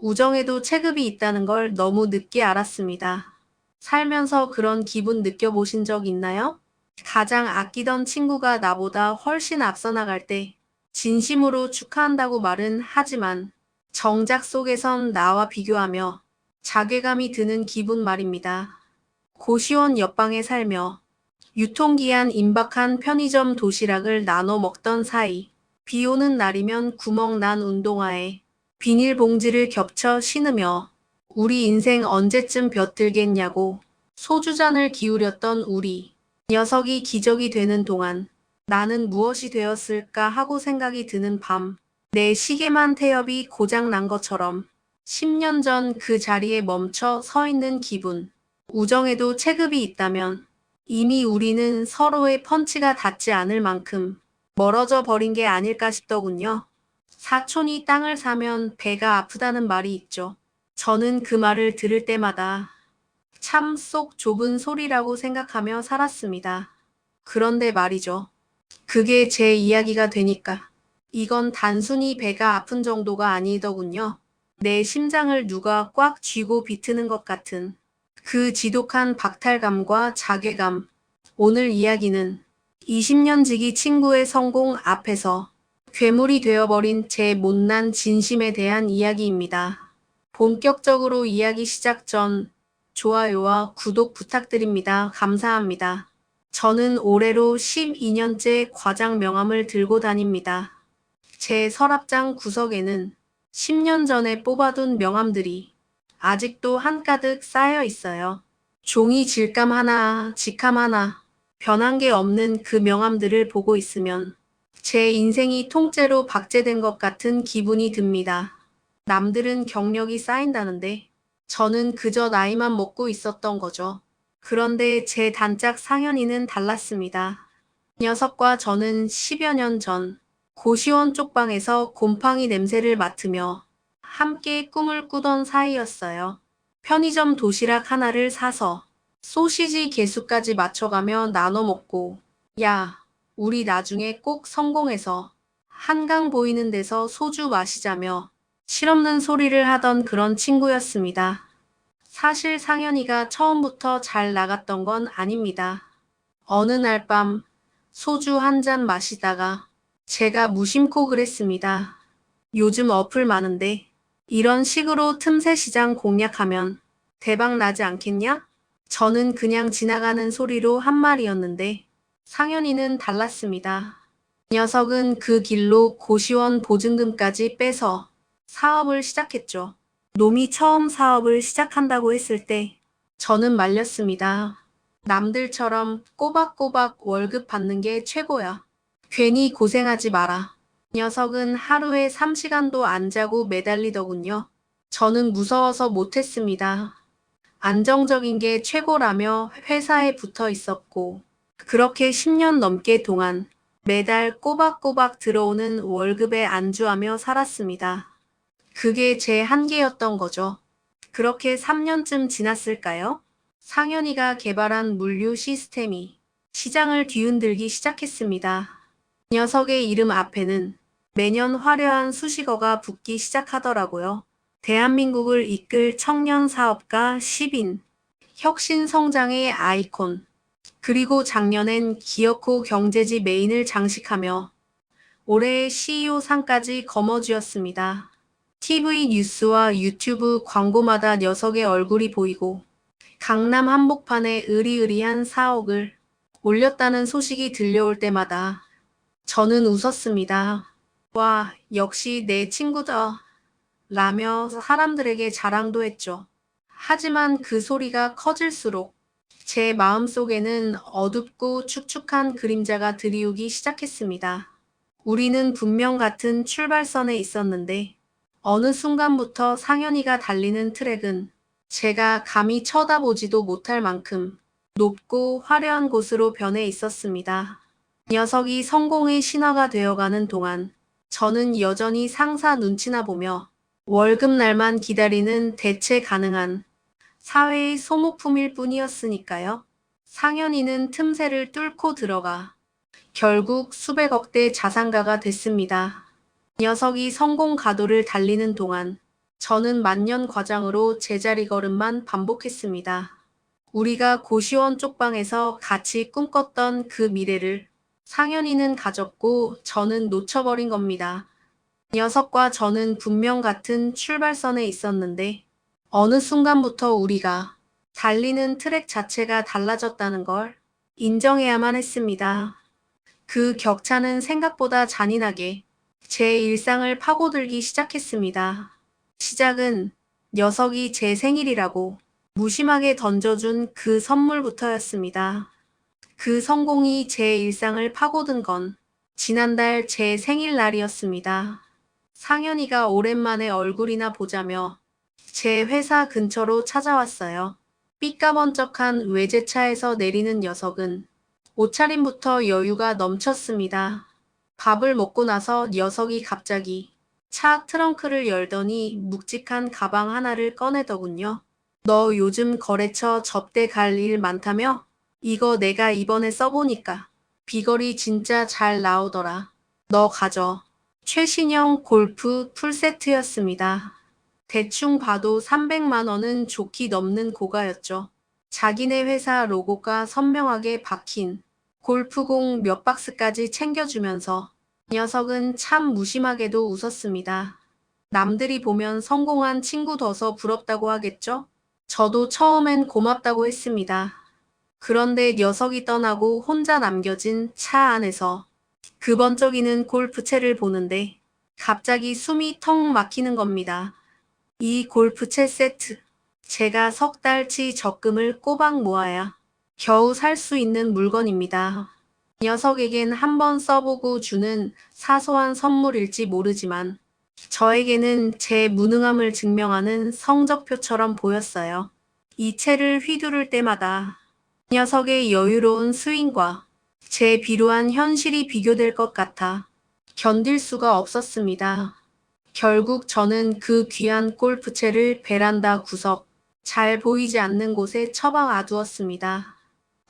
우정에도 체급이 있다는 걸 너무 늦게 알았습니다. 살면서 그런 기분 느껴보신 적 있나요? 가장 아끼던 친구가 나보다 훨씬 앞서 나갈 때 진심으로 축하한다고 말은 하지만 정작 속에선 나와 비교하며 자괴감이 드는 기분 말입니다. 고시원 옆방에 살며 유통기한 임박한 편의점 도시락을 나눠 먹던 사이, 비 오는 날이면 구멍 난 운동화에 비닐봉지를 겹쳐 신으며 우리 인생 언제쯤 벼들겠냐고 소주잔을 기울였던 우리 녀석이 기적이 되는 동안 나는 무엇이 되었을까 하고 생각이 드는 밤, 내 시계만 태엽이 고장 난 것처럼 10년 전 그 자리에 멈춰 서 있는 기분. 우정에도 체급이 있다면 이미 우리는 서로의 펀치가 닿지 않을 만큼 멀어져 버린 게 아닐까 싶더군요. 사촌이 땅을 사면 배가 아프다는 말이 있죠. 저는 그 말을 들을 때마다 참 속 좁은 소리라고 생각하며 살았습니다. 그런데 말이죠. 그게 제 이야기가 되니까 이건 단순히 배가 아픈 정도가 아니더군요. 내 심장을 누가 꽉 쥐고 비트는 것 같은 그 지독한 박탈감과 자괴감. 오늘 이야기는 20년 지기 친구의 성공 앞에서 괴물이 되어버린 제 못난 진심에 대한 이야기입니다. 본격적으로 이야기 시작 전 좋아요와 구독 부탁드립니다. 감사합니다. 저는 올해로 12년째 과장 명함을 들고 다닙니다. 제 서랍장 구석에는 10년 전에 뽑아둔 명함들이 아직도 한가득 쌓여 있어요. 종이 질감 하나, 직함 하나, 변한 게 없는 그 명함들을 보고 있으면 제 인생이 통째로 박제된 것 같은 기분이 듭니다. 남들은 경력이 쌓인다는데 저는 그저 나이만 먹고 있었던 거죠. 그런데 제 단짝 상현이는 달랐습니다. 녀석과 저는 10여 년 전 고시원 쪽방에서 곰팡이 냄새를 맡으며 함께 꿈을 꾸던 사이였어요. 편의점 도시락 하나를 사서 소시지 개수까지 맞춰가며 나눠 먹고, 야, 우리 나중에 꼭 성공해서 한강 보이는 데서 소주 마시자며 실없는 소리를 하던 그런 친구였습니다. 사실 상현이가 처음부터 잘 나갔던 건 아닙니다. 어느 날 밤 소주 한 잔 마시다가 제가 무심코 그랬습니다. 요즘 어플 많은데 이런 식으로 틈새 시장 공략하면 대박 나지 않겠냐? 저는 그냥 지나가는 소리로 한 말이었는데 상현이는 달랐습니다. 녀석은 그 길로 고시원 보증금까지 빼서 사업을 시작했죠. 놈이 처음 사업을 시작한다고 했을 때 저는 말렸습니다. 남들처럼 꼬박꼬박 월급 받는 게 최고야. 괜히 고생하지 마라. 녀석은 하루에 3시간도 안 자고 매달리더군요. 저는 무서워서 못했습니다. 안정적인 게 최고라며 회사에 붙어 있었고, 그렇게 10년 넘게 동안 매달 꼬박꼬박 들어오는 월급에 안주하며 살았습니다. 그게 제 한계였던 거죠. 그렇게 3년쯤 지났을까요? 상현이가 개발한 물류 시스템이 시장을 뒤흔들기 시작했습니다. 녀석의 이름 앞에는 매년 화려한 수식어가 붙기 시작하더라고요. 대한민국을 이끌 청년 사업가 10인, 혁신 성장의 아이콘, 그리고 작년엔 기어코 경제지 메인을 장식하며 올해의 CEO상까지 거머쥐었습니다. TV 뉴스와 유튜브 광고마다 녀석의 얼굴이 보이고 강남 한복판에 으리으리한 4억을 올렸다는 소식이 들려올 때마다 저는 웃었습니다. 와, 역시 내 친구다. 라며 사람들에게 자랑도 했죠. 하지만 그 소리가 커질수록 제 마음속에는 어둡고 축축한 그림자가 드리우기 시작했습니다. 우리는 분명 같은 출발선에 있었는데 어느 순간부터 상현이가 달리는 트랙은 제가 감히 쳐다보지도 못할 만큼 높고 화려한 곳으로 변해 있었습니다. 녀석이 성공의 신화가 되어가는 동안 저는 여전히 상사 눈치나 보며 월급날만 기다리는 대체 가능한 사회의 소모품일 뿐이었으니까요. 상현이는 틈새를 뚫고 들어가 결국 수백억대 자산가가 됐습니다. 녀석이 성공 가도를 달리는 동안 저는 만년 과장으로 제자리 걸음만 반복했습니다. 우리가 고시원 쪽방에서 같이 꿈꿨던 그 미래를 상현이는 가졌고 저는 놓쳐버린 겁니다. 녀석과 저는 분명 같은 출발선에 있었는데 어느 순간부터 우리가 달리는 트랙 자체가 달라졌다는 걸 인정해야만 했습니다. 그 격차는 생각보다 잔인하게 제 일상을 파고들기 시작했습니다. 시작은 녀석이 제 생일이라고 무심하게 던져준 그 선물부터였습니다. 그 성공이 제 일상을 파고든 건 지난달 제 생일날이었습니다. 상현이가 오랜만에 얼굴이나 보자며 제 회사 근처로 찾아왔어요. 삐까번쩍한 외제차에서 내리는 녀석은 옷차림부터 여유가 넘쳤습니다. 밥을 먹고 나서 녀석이 갑자기 차 트렁크를 열더니 묵직한 가방 하나를 꺼내더군요. 너 요즘 거래처 접대 갈 일 많다며? 이거 내가 이번에 써보니까 비거리 진짜 잘 나오더라. 너 가져. 최신형 골프 풀세트였습니다. 대충 봐도 300만 원은 좋게 넘는 고가였죠. 자기네 회사 로고가 선명하게 박힌 골프공 몇 박스까지 챙겨주면서 녀석은 참 무심하게도 웃었습니다. 남들이 보면 성공한 친구 둬서 부럽다고 하겠죠? 저도 처음엔 고맙다고 했습니다. 그런데 녀석이 떠나고 혼자 남겨진 차 안에서 그 번쩍이는 골프채를 보는데 갑자기 숨이 턱 막히는 겁니다. 이 골프채 세트. 제가 석 달치 적금을 꼬박 모아야 겨우 살 수 있는 물건입니다. 녀석에겐 한번 써보고 주는 사소한 선물일지 모르지만 저에게는 제 무능함을 증명하는 성적표처럼 보였어요. 이 채를 휘두를 때마다 녀석의 여유로운 스윙과 제 비루한 현실이 비교될 것 같아 견딜 수가 없었습니다. 결국 저는 그 귀한 골프채를 베란다 구석, 잘 보이지 않는 곳에 처박아 두었습니다.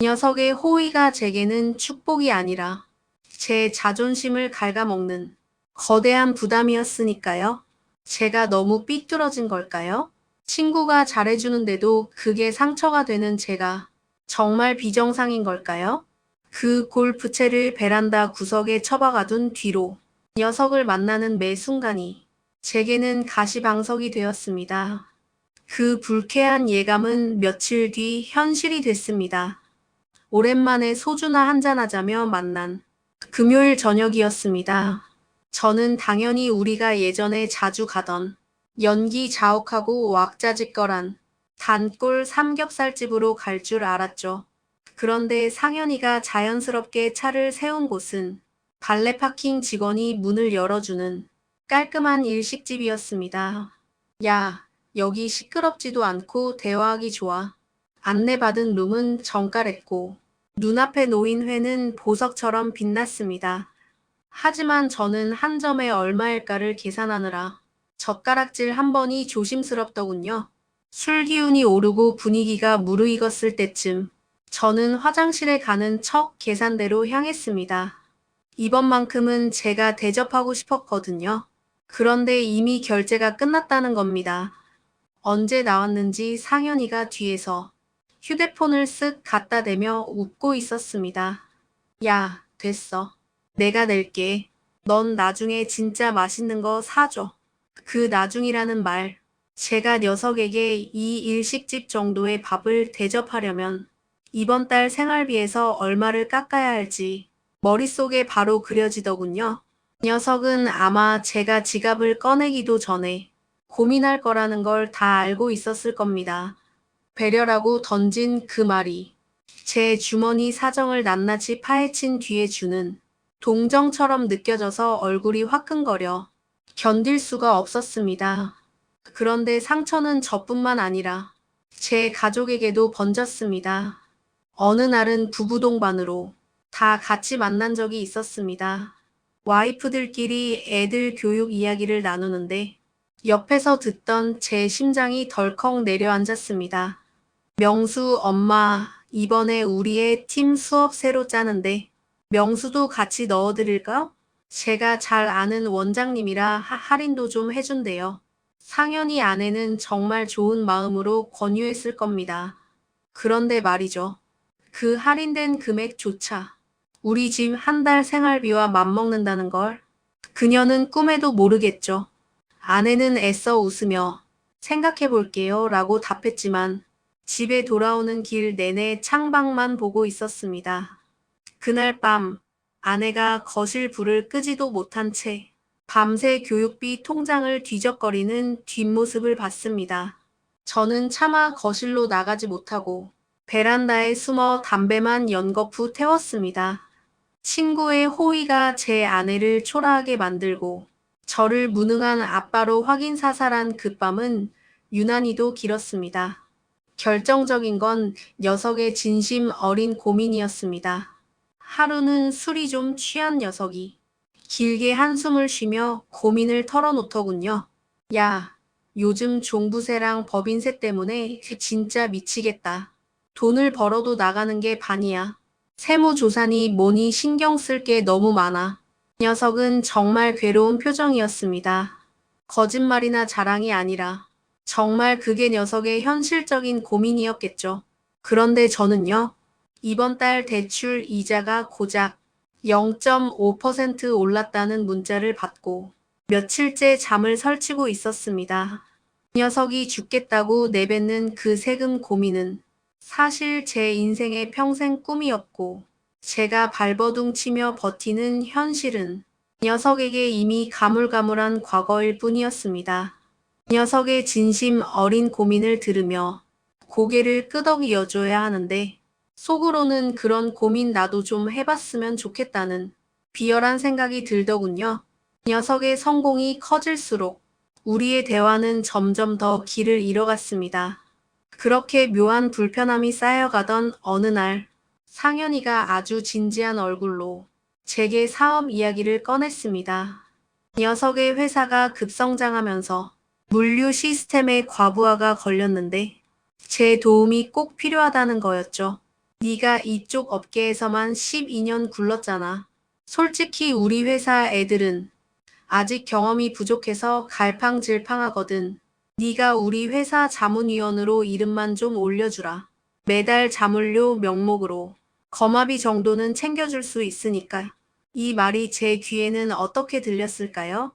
녀석의 호의가 제게는 축복이 아니라 제 자존심을 갉아먹는 거대한 부담이었으니까요. 제가 너무 삐뚤어진 걸까요? 친구가 잘해주는데도 그게 상처가 되는 제가 정말 비정상인 걸까요? 그 골프채를 베란다 구석에 처박아둔 뒤로 녀석을 만나는 매 순간이 제게는 가시방석이 되었습니다. 그 불쾌한 예감은 며칠 뒤 현실이 됐습니다. 오랜만에 소주나 한잔하자며 만난 금요일 저녁이었습니다. 저는 당연히 우리가 예전에 자주 가던 연기 자욱하고 왁자지껄한 단골 삼겹살집으로 갈 줄 알았죠. 그런데 상현이가 자연스럽게 차를 세운 곳은 발레 파킹 직원이 문을 열어주는 깔끔한 일식집이었습니다. 야, 여기 시끄럽지도 않고 대화하기 좋아. 안내받은 룸은 정갈했고 눈앞에 놓인 회는 보석처럼 빛났습니다. 하지만 저는 한 점에 얼마일까를 계산하느라 젓가락질 한 번이 조심스럽더군요. 술 기운이 오르고 분위기가 무르익었을 때쯤 저는 화장실에 가는 척 계산대로 향했습니다. 이번만큼은 제가 대접하고 싶었거든요. 그런데 이미 결제가 끝났다는 겁니다. 언제 나왔는지 상현이가 뒤에서 휴대폰을 쓱 갖다 대며 웃고 있었습니다. 야, 됐어. 내가 낼게. 넌 나중에 진짜 맛있는 거 사줘. 그 나중이라는 말. 제가 녀석에게 이 일식집 정도의 밥을 대접하려면 이번 달 생활비에서 얼마를 깎아야 할지 머릿속에 바로 그려지더군요. 녀석은 아마 제가 지갑을 꺼내기도 전에 고민할 거라는 걸 다 알고 있었을 겁니다. 배려라고 던진 그 말이 제 주머니 사정을 낱낱이 파헤친 뒤에 주는 동정처럼 느껴져서 얼굴이 화끈거려 견딜 수가 없었습니다. 그런데 상처는 저뿐만 아니라 제 가족에게도 번졌습니다. 어느 날은 부부 동반으로 다 같이 만난 적이 있었습니다. 와이프들끼리 애들 교육 이야기를 나누는데 옆에서 듣던 제 심장이 덜컥 내려앉았습니다. 명수 엄마, 이번에 우리 애 팀 수업 새로 짜는데 명수도 같이 넣어드릴까? 제가 잘 아는 원장님이라 할인도 좀 해준대요. 상현이 아내는 정말 좋은 마음으로 권유했을 겁니다. 그런데 말이죠. 그 할인된 금액조차 우리 집 한 달 생활비와 맞먹는다는 걸 그녀는 꿈에도 모르겠죠. 아내는 애써 웃으며 생각해 볼게요 라고 답했지만 집에 돌아오는 길 내내 창밖만 보고 있었습니다. 그날 밤 아내가 거실 불을 끄지도 못한 채 밤새 교육비 통장을 뒤적거리는 뒷모습을 봤습니다. 저는 차마 거실로 나가지 못하고 베란다에 숨어 담배만 연거푸 태웠습니다. 친구의 호의가 제 아내를 초라하게 만들고 저를 무능한 아빠로 확인사살한 그 밤은 유난히도 길었습니다. 결정적인 건 녀석의 진심 어린 고민이었습니다. 하루는 술이 좀 취한 녀석이 길게 한숨을 쉬며 고민을 털어놓더군요. 야, 요즘 종부세랑 법인세 때문에 진짜 미치겠다. 돈을 벌어도 나가는 게 반이야. 세무조사니 뭐니 신경 쓸 게 너무 많아. 녀석은 정말 괴로운 표정이었습니다. 거짓말이나 자랑이 아니라 정말 그게 녀석의 현실적인 고민이었겠죠. 그런데 저는요, 이번 달 대출 이자가 고작 0.5% 올랐다는 문자를 받고 며칠째 잠을 설치고 있었습니다. 녀석이 죽겠다고 내뱉는 그 세금 고민은 사실 제 인생의 평생 꿈이었고 제가 발버둥 치며 버티는 현실은 녀석에게 이미 가물가물한 과거일 뿐이었습니다. 녀석의 진심 어린 고민을 들으며 고개를 끄덕여줘야 하는데 속으로는 그런 고민 나도 좀 해봤으면 좋겠다는 비열한 생각이 들더군요. 녀석의 성공이 커질수록 우리의 대화는 점점 더 길을 잃어갔습니다. 그렇게 묘한 불편함이 쌓여가던 어느 날 상현이가 아주 진지한 얼굴로 제게 사업 이야기를 꺼냈습니다. 녀석의 회사가 급성장하면서 물류 시스템의 과부하가 걸렸는데 제 도움이 꼭 필요하다는 거였죠. 네가 이쪽 업계에서만 12년 굴렀잖아. 솔직히 우리 회사 애들은 아직 경험이 부족해서 갈팡질팡하거든. 네가 우리 회사 자문위원으로 이름만 좀 올려주라. 매달 자문료 명목으로 거마비 정도는 챙겨줄 수 있으니까. 이 말이 제 귀에는 어떻게 들렸을까요?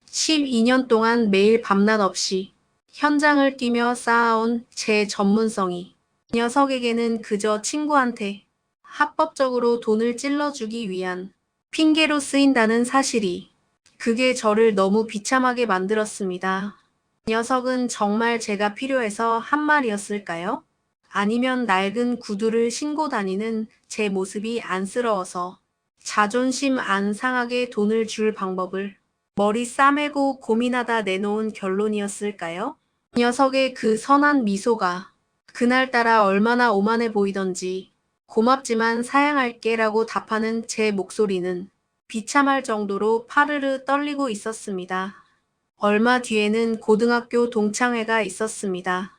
12년 동안 매일 밤낮 없이 현장을 뛰며 쌓아온 제 전문성이 녀석에게는 그저 친구한테 합법적으로 돈을 찔러주기 위한 핑계로 쓰인다는 사실이 그게 저를 너무 비참하게 만들었습니다. 녀석은 정말 제가 필요해서 한 말이었을까요? 아니면 낡은 구두를 신고 다니는 제 모습이 안쓰러워서 자존심 안 상하게 돈을 줄 방법을 머리 싸매고 고민하다 내놓은 결론이었을까요? 녀석의 그 선한 미소가 그날따라 얼마나 오만해 보이던지 고맙지만 사양할게라고 답하는 제 목소리는 비참할 정도로 파르르 떨리고 있었습니다. 얼마 뒤에는 고등학교 동창회가 있었습니다.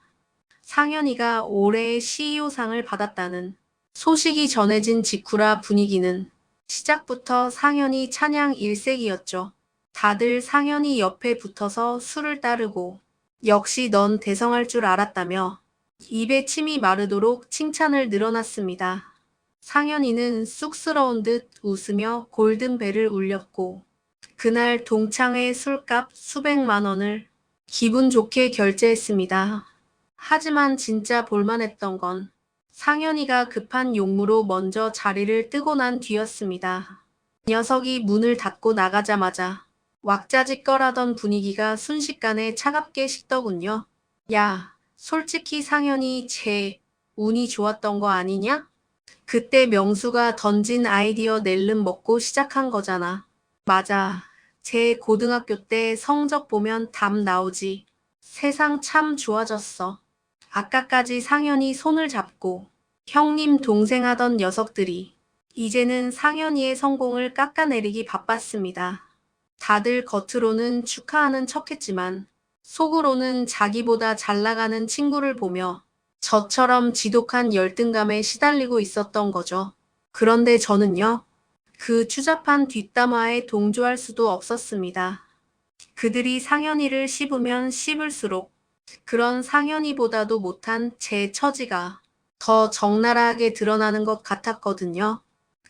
상현이가 올해의 CEO상을 받았다는 소식이 전해진 직후라 분위기는 시작부터 상현이 찬양 일색이었죠. 다들 상현이 옆에 붙어서 술을 따르고 역시 넌 대성할 줄 알았다며 입에 침이 마르도록 칭찬을 늘어놨습니다. 상현이는 쑥스러운 듯 웃으며 골든벨을 울렸고 그날 동창회 술값 수백만 원을 기분 좋게 결제했습니다. 하지만 진짜 볼만했던 건 상현이가 급한 용무로 먼저 자리를 뜨고 난 뒤였습니다. 녀석이 문을 닫고 나가자마자 왁자지껄하던 분위기가 순식간에 차갑게 식더군요. 야, 솔직히 상현이 쟤 운이 좋았던 거 아니냐? 그때 명수가 던진 아이디어 낼름 먹고 시작한 거잖아. 맞아. 제 고등학교 때 성적 보면 답 나오지. 세상 참 좋아졌어. 아까까지 상현이 손을 잡고 형님 동생 하던 녀석들이 이제는 상현이의 성공을 깎아내리기 바빴습니다. 다들 겉으로는 축하하는 척했지만 속으로는 자기보다 잘 나가는 친구를 보며 저처럼 지독한 열등감에 시달리고 있었던 거죠. 그런데 저는요, 그 추잡한 뒷담화에 동조할 수도 없었습니다. 그들이 상현이를 씹으면 씹을수록 그런 상현이보다도 못한 제 처지가 더 적나라하게 드러나는 것 같았거든요.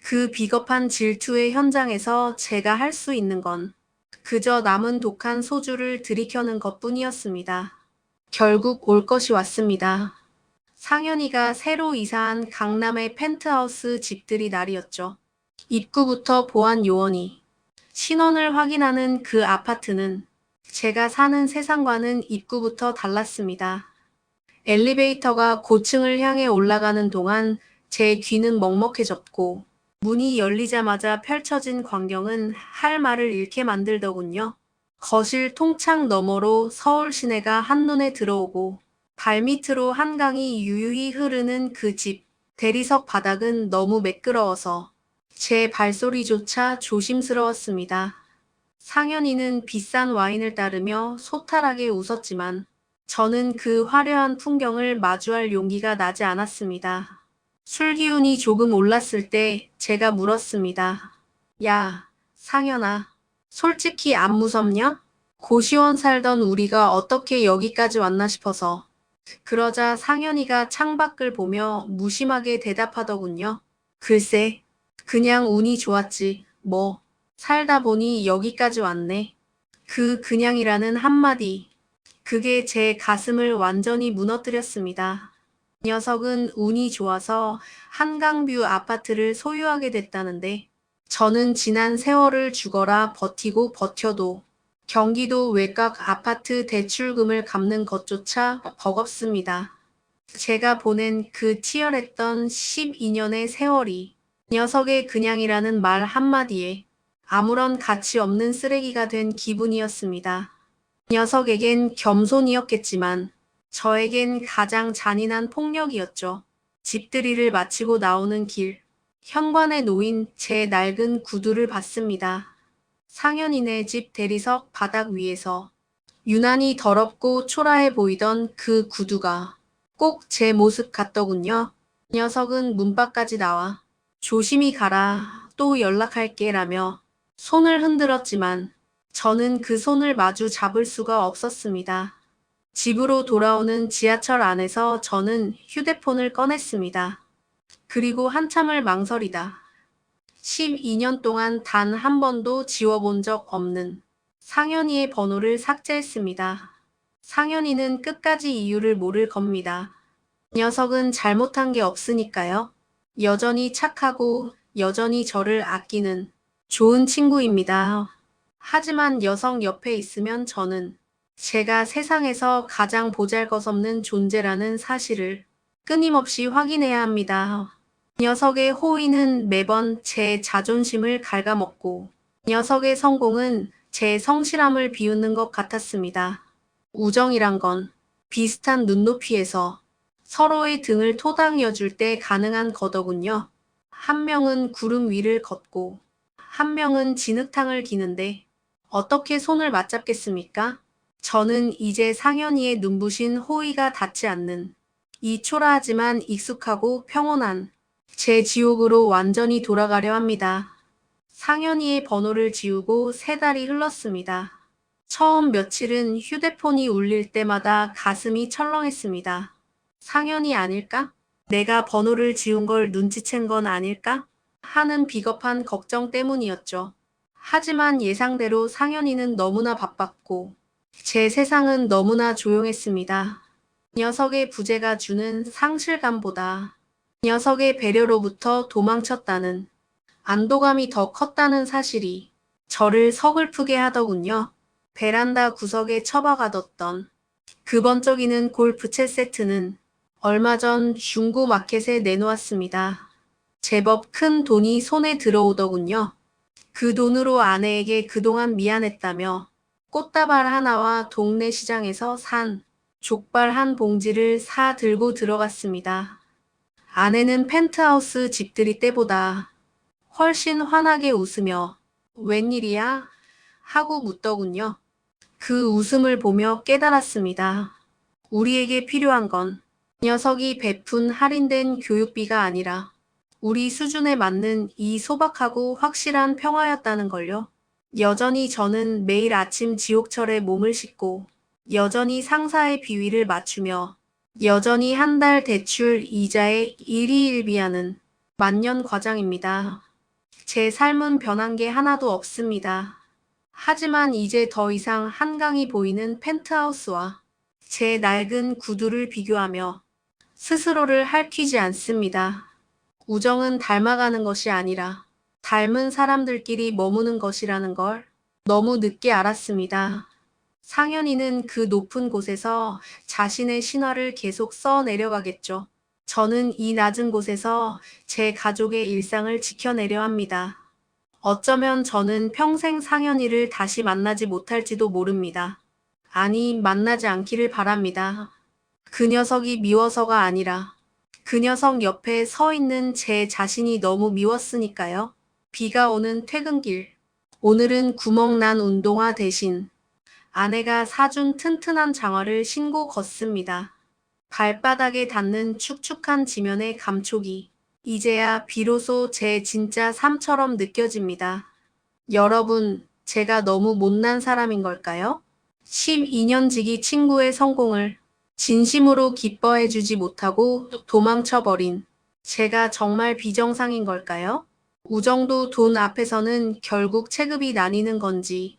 그 비겁한 질투의 현장에서 제가 할 수 있는 건 그저 남은 독한 소주를 들이켜는 것뿐이었습니다. 결국 올 것이 왔습니다. 상현이가 새로 이사한 강남의 펜트하우스 집들이 날이었죠. 입구부터 보안 요원이 신원을 확인하는 그 아파트는 제가 사는 세상과는 입구부터 달랐습니다. 엘리베이터가 고층을 향해 올라가는 동안 제 귀는 먹먹해졌고 문이 열리자마자 펼쳐진 광경은 할 말을 잃게 만들더군요. 거실 통창 너머로 서울 시내가 한눈에 들어오고 발밑으로 한강이 유유히 흐르는 그 집. 대리석 바닥은 너무 매끄러워서 제 발소리조차 조심스러웠습니다. 상현이는 비싼 와인을 따르며 소탈하게 웃었지만 저는 그 화려한 풍경을 마주할 용기가 나지 않았습니다. 술 기운이 조금 올랐을 때 제가 물었습니다. 야, 상현아, 솔직히 안 무섭냐? 고시원 살던 우리가 어떻게 여기까지 왔나 싶어서. 그러자 상현이가 창밖을 보며 무심하게 대답하더군요. 글쎄, 그냥 운이 좋았지, 뭐. 살다 보니 여기까지 왔네. 그 그냥이라는 한마디. 그게 제 가슴을 완전히 무너뜨렸습니다. 녀석은 운이 좋아서 한강뷰 아파트를 소유하게 됐다는데 저는 지난 세월을 죽어라 버티고 버텨도 경기도 외곽 아파트 대출금을 갚는 것조차 버겁습니다. 제가 보낸 그 치열했던 12년의 세월이 녀석의 그냥이라는 말 한마디에 아무런 가치 없는 쓰레기가 된 기분이었습니다. 녀석에겐 겸손이었겠지만 저에겐 가장 잔인한 폭력이었죠. 집들이를 마치고 나오는 길, 현관에 놓인 제 낡은 구두를 봤습니다. 상현이네 집 대리석 바닥 위에서 유난히 더럽고 초라해 보이던 그 구두가 꼭 제 모습 같더군요. 녀석은 문 밖까지 나와 조심히 가라, 또 연락할게 라며 손을 흔들었지만 저는 그 손을 마주 잡을 수가 없었습니다. 집으로 돌아오는 지하철 안에서 저는 휴대폰을 꺼냈습니다. 그리고 한참을 망설이다. 12년 동안 단 한 번도 지워본 적 없는 상현이의 번호를 삭제했습니다. 상현이는 끝까지 이유를 모를 겁니다. 녀석은 잘못한 게 없으니까요. 여전히 착하고 여전히 저를 아끼는 좋은 친구입니다. 하지만 여성 옆에 있으면 저는 제가 세상에서 가장 보잘것없는 존재라는 사실을 끊임없이 확인해야 합니다. 녀석의 호의는 매번 제 자존심을 갉아먹고 녀석의 성공은 제 성실함을 비웃는 것 같았습니다. 우정이란 건 비슷한 눈높이에서 서로의 등을 토닥여줄 때 가능한 거더군요. 한 명은 구름 위를 걷고 한 명은 진흙탕을 기는데 어떻게 손을 맞잡겠습니까? 저는 이제 상현이의 눈부신 호의가 닿지 않는 이 초라하지만 익숙하고 평온한 제 지옥으로 완전히 돌아가려 합니다. 상현이의 번호를 지우고 3달이 흘렀습니다. 처음 며칠은 휴대폰이 울릴 때마다 가슴이 철렁했습니다. 상현이 아닐까? 내가 번호를 지운 걸 눈치챈 건 아닐까? 하는 비겁한 걱정 때문이었죠. 하지만 예상대로 상현이는 너무나 바빴고 제 세상은 너무나 조용했습니다. 녀석의 부재가 주는 상실감보다 녀석의 배려로부터 도망쳤다는 안도감이 더 컸다는 사실이 저를 서글프게 하더군요. 베란다 구석에 처박아뒀던 그 번쩍이는 골프채 세트는 얼마 전 중고 마켓에 내놓았습니다. 제법 큰 돈이 손에 들어오더군요. 그 돈으로 아내에게 그동안 미안했다며 꽃다발 하나와 동네 시장에서 산 족발 한 봉지를 사 들고 들어갔습니다. 아내는 펜트하우스 집들이 때보다 훨씬 환하게 웃으며 웬일이야? 하고 묻더군요. 그 웃음을 보며 깨달았습니다. 우리에게 필요한 건 녀석이 베푼 할인된 교육비가 아니라 우리 수준에 맞는 이 소박하고 확실한 평화였다는 걸요. 여전히 저는 매일 아침 지옥철에 몸을 싣고 여전히 상사의 비위를 맞추며 여전히 한 달 대출 이자에 일희일비하는 만년 과장입니다. 제 삶은 변한 게 하나도 없습니다. 하지만 이제 더 이상 한강이 보이는 펜트하우스와 제 낡은 구두를 비교하며 스스로를 핥히지 않습니다. 우정은 닮아가는 것이 아니라 닮은 사람들끼리 머무는 것이라는 걸 너무 늦게 알았습니다. 상현이는 그 높은 곳에서 자신의 신화를 계속 써 내려가겠죠. 저는 이 낮은 곳에서 제 가족의 일상을 지켜내려 합니다. 어쩌면 저는 평생 상현이를 다시 만나지 못할지도 모릅니다. 아니, 만나지 않기를 바랍니다. 그 녀석이 미워서가 아니라 그 녀석 옆에 서 있는 제 자신이 너무 미웠으니까요. 비가 오는 퇴근길. 오늘은 구멍난 운동화 대신 아내가 사준 튼튼한 장화를 신고 걷습니다. 발바닥에 닿는 축축한 지면의 감촉이 이제야 비로소 제 진짜 삶처럼 느껴집니다. 여러분, 제가 너무 못난 사람인 걸까요? 12년 지기 친구의 성공을 진심으로 기뻐해주지 못하고 도망쳐버린 제가 정말 비정상인 걸까요? 우정도 돈 앞에서는 결국 체급이 나뉘는 건지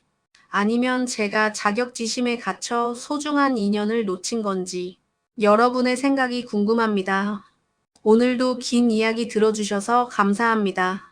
아니면 제가 자격지심에 갇혀 소중한 인연을 놓친 건지 여러분의 생각이 궁금합니다. 오늘도 긴 이야기 들어주셔서 감사합니다.